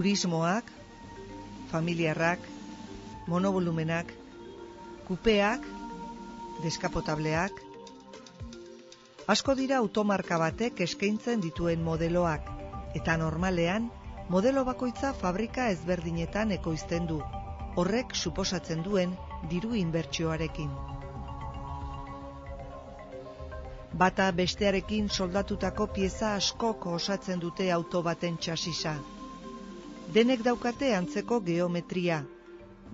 turismoak, familiarrak, monovolumenak, kupeak, deskapotableak. Asko dira automarka batek eskaintzen dituen modeloak, eta normalean, modelo bakoitza fabrika ezberdinetan ekoizten du, horrek suposatzen duen diru inbertsioarekin. Bata bestearekin soldatutako pieza askok osatzen dute auto baten txasisa. Denek daukate antzeko geometria,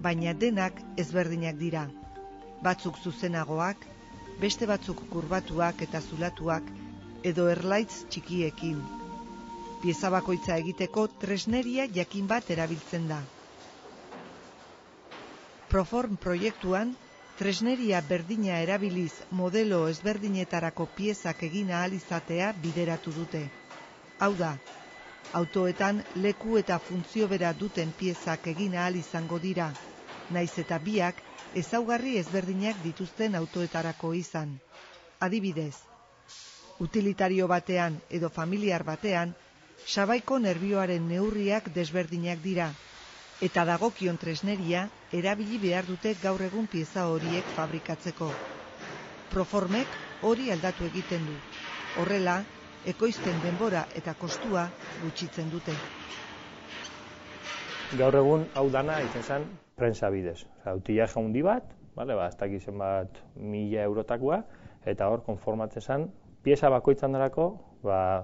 baina denak ezberdinak dira. Batzuk zuzenagoak, beste batzuk kurbatuak eta zulatuak, edo erlaitz txikiekin. Pieza bakoitza egiteko tresneria jakin bat erabiltzen da. Proform proiektuan, tresneria berdina erabiliz modelo ezberdinetarako piezak egin ahal izatea bideratu dute. Hau da, autoetan leku eta funtzio bera duten piezak egin ahal izango dira, naiz eta biak ezaugarri ezberdinak dituzten autoetarako izan. Adibidez, utilitario batean edo familiar batean, sabaiko nerbioaren neurriak desberdinak dira, eta dagokion tresneria erabili behar dute gaur egun pieza horiek fabrikatzeko. Proformek hori aldatu egiten du. Horrela, ekoizten denbora eta kostua gutxitzen dute. Gaur egun hau dana izan zen prensa bidez. Utillaje handi bat, ez dakit zenbat 1000 eurotakoa, eta hor konformatzen zen pieza bakoitzan darako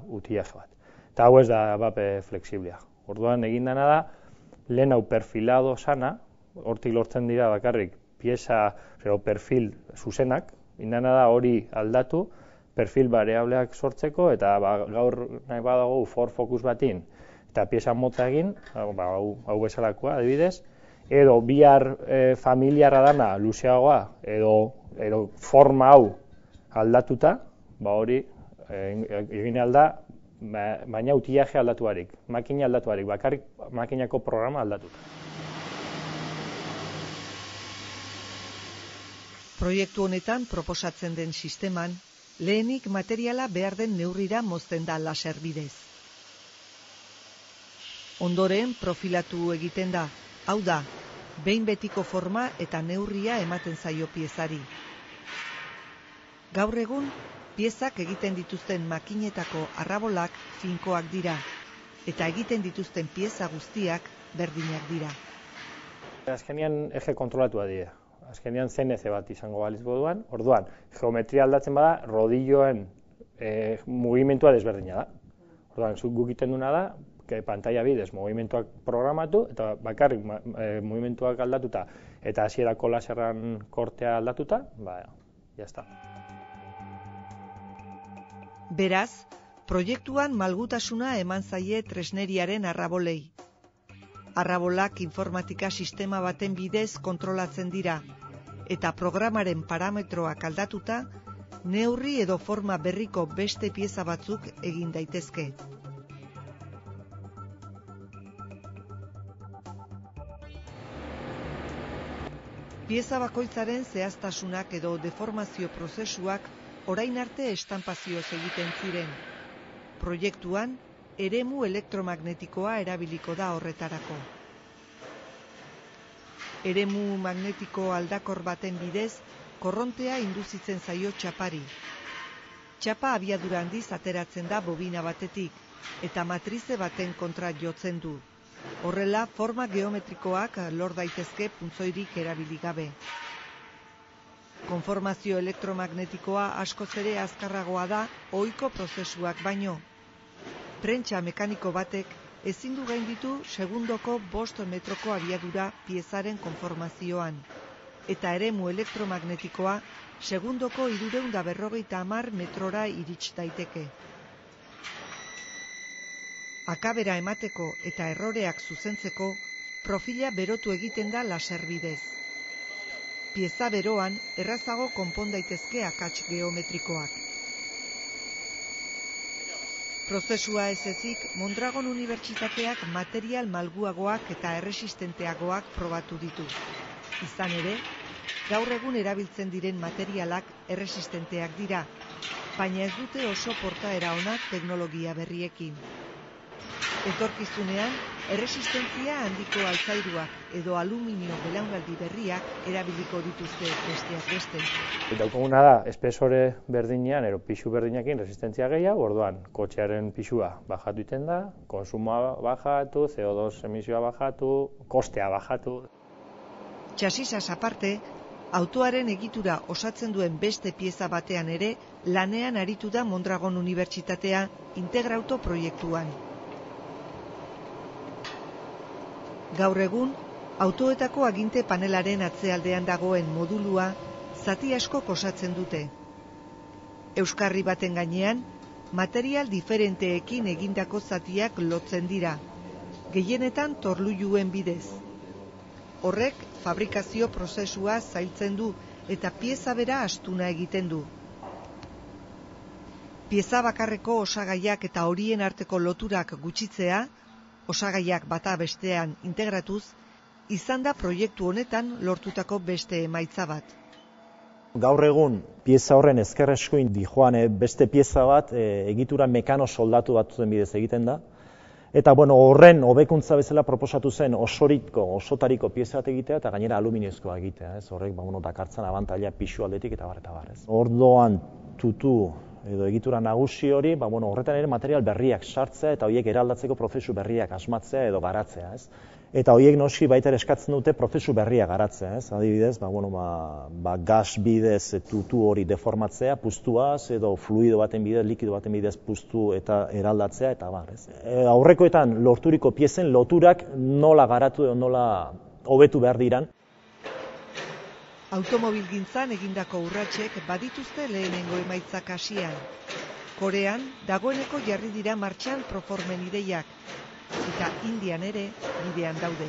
utillaje bat. Eta hau ez da bape flexiblea. Orduan egin dena da, lehen hau perfilado sana, hortik lortzen dira bakarrik pieza, perfil zuzenak, indana da hori aldatu, perfil variableak sortzeko, eta gaur nahi badago Ford Focus batin, eta pieza motza egin, hau bezalakoa adibidez, edo bihar familiarra dana luzeagoa, edo forma hau aldatuta, hori egin alda, baina utillaje aldatuarik, makina aldatuarik, bakarrik makinako programa aldatuta. Proiektu honetan proposatzen den sisteman, lehenik materiala behar den neurrira mozten da laser bidez. Ondoren profilatu egiten da, hau da, behin betiko forma eta neurria ematen zaio piezari. Gaur egun, piezak egiten dituzten makinetako arrabolak finkoak dira, eta egiten dituzten pieza guztiak berdinak dira. Azkenean eje kontrolatua dira. Azkenean CNC bat izango baliz moduan, orduan, geometria aldatzen bada, rodilloen mugimentua desberdina da. Orduan, guk egiten duna da, pantalla bidez mugimentuak programatu, eta bakarrik mugimentuak aldatuta, eta hasierako laserran kortea aldatuta, jazta. Beraz, proiektuan malgutasuna eman zaie tresneriaren arrabolei. Arrabolak informatika sistema baten bidez kontrolatzen dira, eta programaren parametroak aldatuta, neurri edo forma berriko beste pieza batzuk egin daitezke. Pieza bakoitzaren zehaztasunak edo deformazio prozesuak orain arte estanpazioz egiten ziren. Proiektuan, eremu elektromagnetikoa erabiliko da horretarako. Eremu magnetiko aldakor baten bidez, korrontea induzitzen zaio txapari. Txapa abiadura handiz ateratzen da bobina batetik, eta matrize baten kontra jotzen du. Horrela, forma geometrikoak lor daitezke puntzoirik erabili gabe. Konformazio elektromagnetikoa askoz ere azkarragoa da ohiko prozesuak baino. Prentsa mekaniko batek ezin du gainditu segundoko 5 metroko abiadura piezaren konformazioan, eta eremu elektromagnetikoa segundoko 350 metrora irits daiteke. Akabera emateko eta erroreak zuzentzeko, profila berotu egiten da laser bidez. Pieza beroan errazago konpon daitezke akats geometrikoak. Prozesua ez ezik, Mondragon Unibertsitateak material malguagoak eta erresistenteagoak probatu ditu. Izan ere, gaur egun erabiltzen diren materialak erresistenteak dira, baina ez dute oso portaera onak teknologia berriekin. Etorkizunean, erresistentzia handiko altzairuak edo aluminio belaunaldi berriak erabiliko dituzte besteak beste. Daukaguna da, espesore berdinean, pixu berdinakin resistentzia gehiago, orduan, kotxearen pixua bajatu iten da, konsumoa bajatu, CO2 emisioa bajatu, kostea bajatu. Txasisaz aparte, autoaren egitura osatzen duen beste pieza batean ere lanean aritu da Mondragon Unibertsitatea Integrauto proiektuan. Gaur egun, autoetako aginte panelaren atzealdean dagoen modulua zati asko osatzen dute. Euskarri baten gainean, material diferenteekin egindako zatiak lotzen dira, gehienetan torlujuen bidez. Horrek fabrikazio prozesua zailtzen du eta pieza bera astuna egiten du. Pieza bakarreko osagaiak eta horien arteko loturak gutxitzea, osagaiak bata bestean integratuz, izan da proiektu honetan lortutako beste emaitza bat. Gaur egun, pieza horren ezkerreskuin dijoan beste pieza bat egitura mekano soldatu batzuen bidez egiten da. Eta horren hobekuntza bezala proposatu zen osotariko pieza bat egitea eta gainera aluminiozkoa egitea. Horrek dakartzan abantaila pixu aldetik eta bar. Orduan tutu edo egitura nagusi hori, horretan ere material berriak sartzea eta horiek eraldatzeko prozesu berriak asmatzea edo garatzea. Eta horiek noski baita eskatzen dute prozesu berriak garatzea. Adibidez, gas bidez tutu hori deformatzea, puztuaz, edo fluido baten bidez, likido baten bidez puztu eta eraldatzea, eta bar. Aurrekoetan lorturiko piezen loturak nola garatu edo nola hobetu behar diran. Automobilgintzan egindako urratsek badituzte lehenengo emaitzak hasian. Korean, dagoeneko jarri dira martxan proformen ideiak, eta Indian ere bidean daude.